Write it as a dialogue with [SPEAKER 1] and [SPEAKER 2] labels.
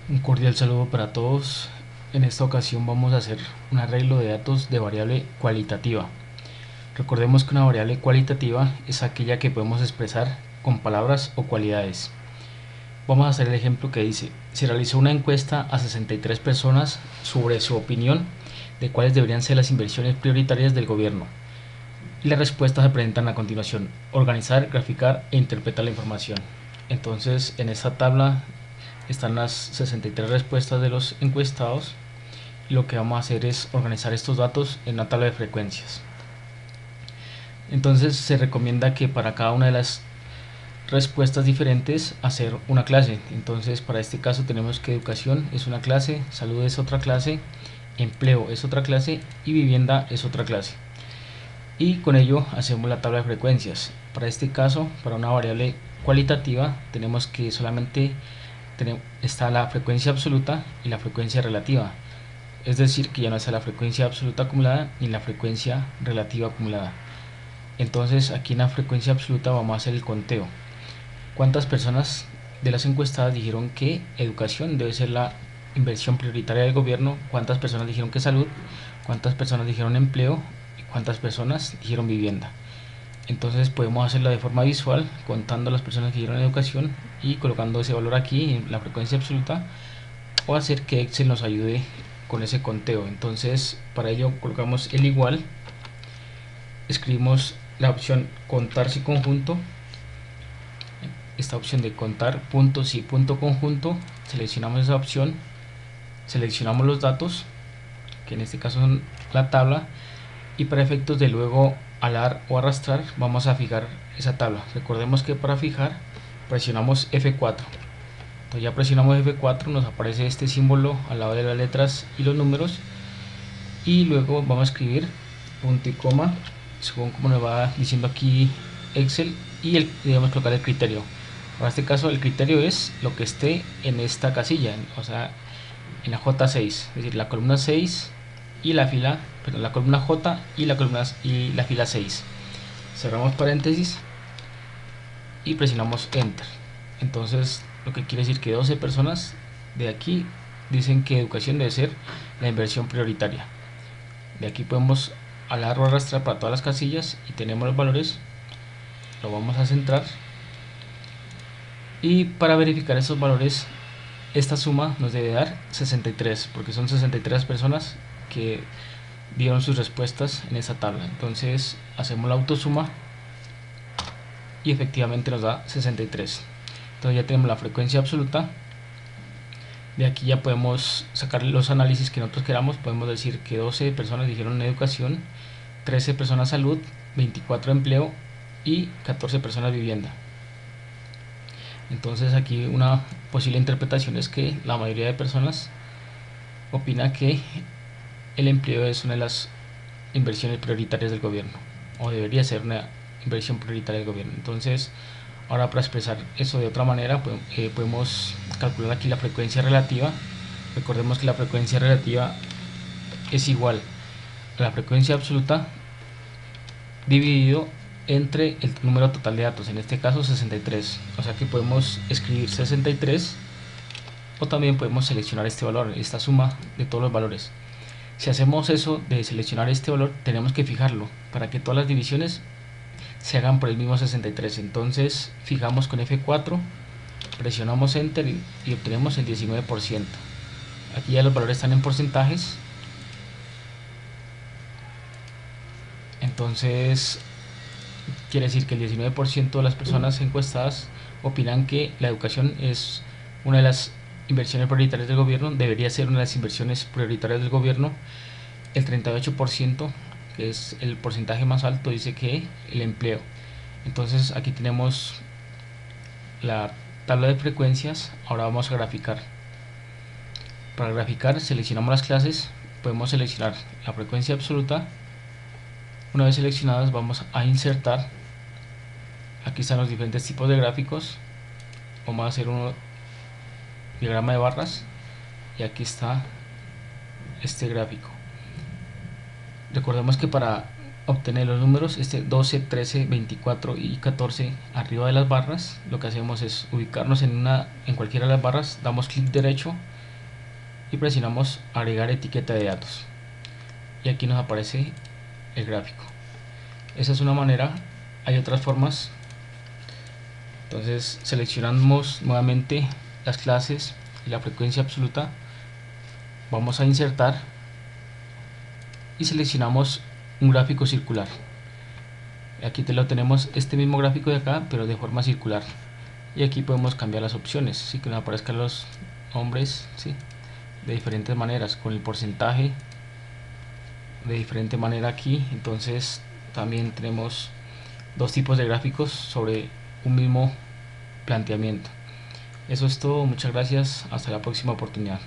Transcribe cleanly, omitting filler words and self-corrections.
[SPEAKER 1] Un cordial saludo para todos. En esta ocasión vamos a hacer un arreglo de datos de variable cualitativa. Recordemos que una variable cualitativa es aquella que podemos expresar con palabras o cualidades. Vamos a hacer el ejemplo que dice: se realizó una encuesta a 63 personas sobre su opinión de cuáles deberían ser las inversiones prioritarias del gobierno. Y las respuestas se presentan a continuación: organizar, graficar e interpretar la información. Entonces, en esta tabla están las 63 respuestas de los encuestados. Lo que vamos a hacer es organizar estos datos en una tabla de frecuencias. Entonces se recomienda que para cada una de las respuestas diferentes hacer una clase. Entonces para este caso tenemos que educación es una clase, salud es otra clase, empleo es otra clase y vivienda es otra clase. Y con ello hacemos la tabla de frecuencias. Para este caso, para una variable cualitativa, tenemos que solamente está la frecuencia absoluta y la frecuencia relativa. Es decir, que ya no está la frecuencia absoluta acumulada ni la frecuencia relativa acumulada. Entonces aquí en la frecuencia absoluta vamos a hacer el conteo. ¿Cuántas personas de las encuestadas dijeron que educación debe ser la inversión prioritaria del gobierno? ¿Cuántas personas dijeron que salud? ¿Cuántas personas dijeron empleo? ¿Y cuántas personas dijeron vivienda? Entonces podemos hacerlo de forma visual, contando las personas que dijeron educación y colocando ese valor aquí en la frecuencia absoluta, o hacer que Excel nos ayude con ese conteo. Entonces para ello colocamos el igual, escribimos la opción contar si conjunto, esta opción de contar punto si punto conjunto, seleccionamos esa opción, seleccionamos los datos, que en este caso son la tabla, y para efectos de luego alar o arrastrar vamos a fijar esa tabla. Recordemos que para fijar presionamos F4. Entonces ya presionamos F4, nos aparece este símbolo al lado de las letras y los números, y luego vamos a escribir punto y coma según como nos va diciendo aquí Excel, y debemos colocar el criterio. Para este caso el criterio es lo que esté en esta casilla, o sea en la J6, es decir, la columna 6 y la fila, perdón, la columna J y la fila 6. Cerramos paréntesis y presionamos Enter. Entonces lo que quiere decir que 12 personas de aquí dicen que educación debe ser la inversión prioritaria. De aquí podemos alar o arrastrar para todas las casillas y tenemos los valores. Lo vamos a centrar, y para verificar estos valores esta suma nos debe dar 63, porque son 63 personas que dieron sus respuestas en esta tabla. Entonces hacemos la autosuma y efectivamente nos da 63. Entonces ya tenemos la frecuencia absoluta. De aquí ya podemos sacar los análisis que nosotros queramos. Podemos decir que 12 personas dijeron educación, 13 personas salud, 24 empleo y 14 personas vivienda. Entonces aquí una posible interpretación es que la mayoría de personas opina que el empleo es una de las inversiones prioritarias del gobierno, o debería ser una inversión prioritaria del gobierno. Entonces ahora, para expresar eso de otra manera, podemos calcular aquí la frecuencia relativa. Recordemos que la frecuencia relativa es igual a la frecuencia absoluta dividido entre el número total de datos, en este caso 63. O sea que podemos escribir 63, o también podemos seleccionar este valor, esta suma de todos los valores. Si hacemos eso de seleccionar este valor, tenemos que fijarlo para que todas las divisiones se hagan por el mismo 63. Entonces fijamos con F4, presionamos Enter y obtenemos el 19%. Aquí ya los valores están en porcentajes. Entonces quiere decir que el 19% de las personas encuestadas opinan que la educación es una de las inversiones prioritarias del gobierno, debería ser una de las inversiones prioritarias del gobierno. El 38%, que es el porcentaje más alto, dice que el empleo. Entonces aquí tenemos la tabla de frecuencias. Ahora vamos a graficar. Para graficar seleccionamos las clases, podemos seleccionar la frecuencia absoluta. Una vez seleccionadas vamos a insertar. Aquí están los diferentes tipos de gráficos. Vamos a hacer un diagrama de barras, y aquí está este gráfico. Recordemos que para obtener los números, este 12, 13, 24 y 14 arriba de las barras, lo que hacemos es ubicarnos en cualquiera de las barras, damos clic derecho y presionamos agregar etiqueta de datos, y aquí nos aparece el gráfico. Esa es una manera. Hay otras formas. Entonces seleccionamos nuevamente las clases y la frecuencia absoluta, vamos a insertar y seleccionamos un gráfico circular. Aquí te lo tenemos, este mismo gráfico de acá, pero de forma circular, y aquí podemos cambiar las opciones, ¿sí? Que nos aparezcan los nombres, ¿sí? De diferentes maneras, con el porcentaje de diferente manera aquí. Entonces también tenemos dos tipos de gráficos sobre un mismo planteamiento. Eso es todo, muchas gracias, hasta la próxima oportunidad.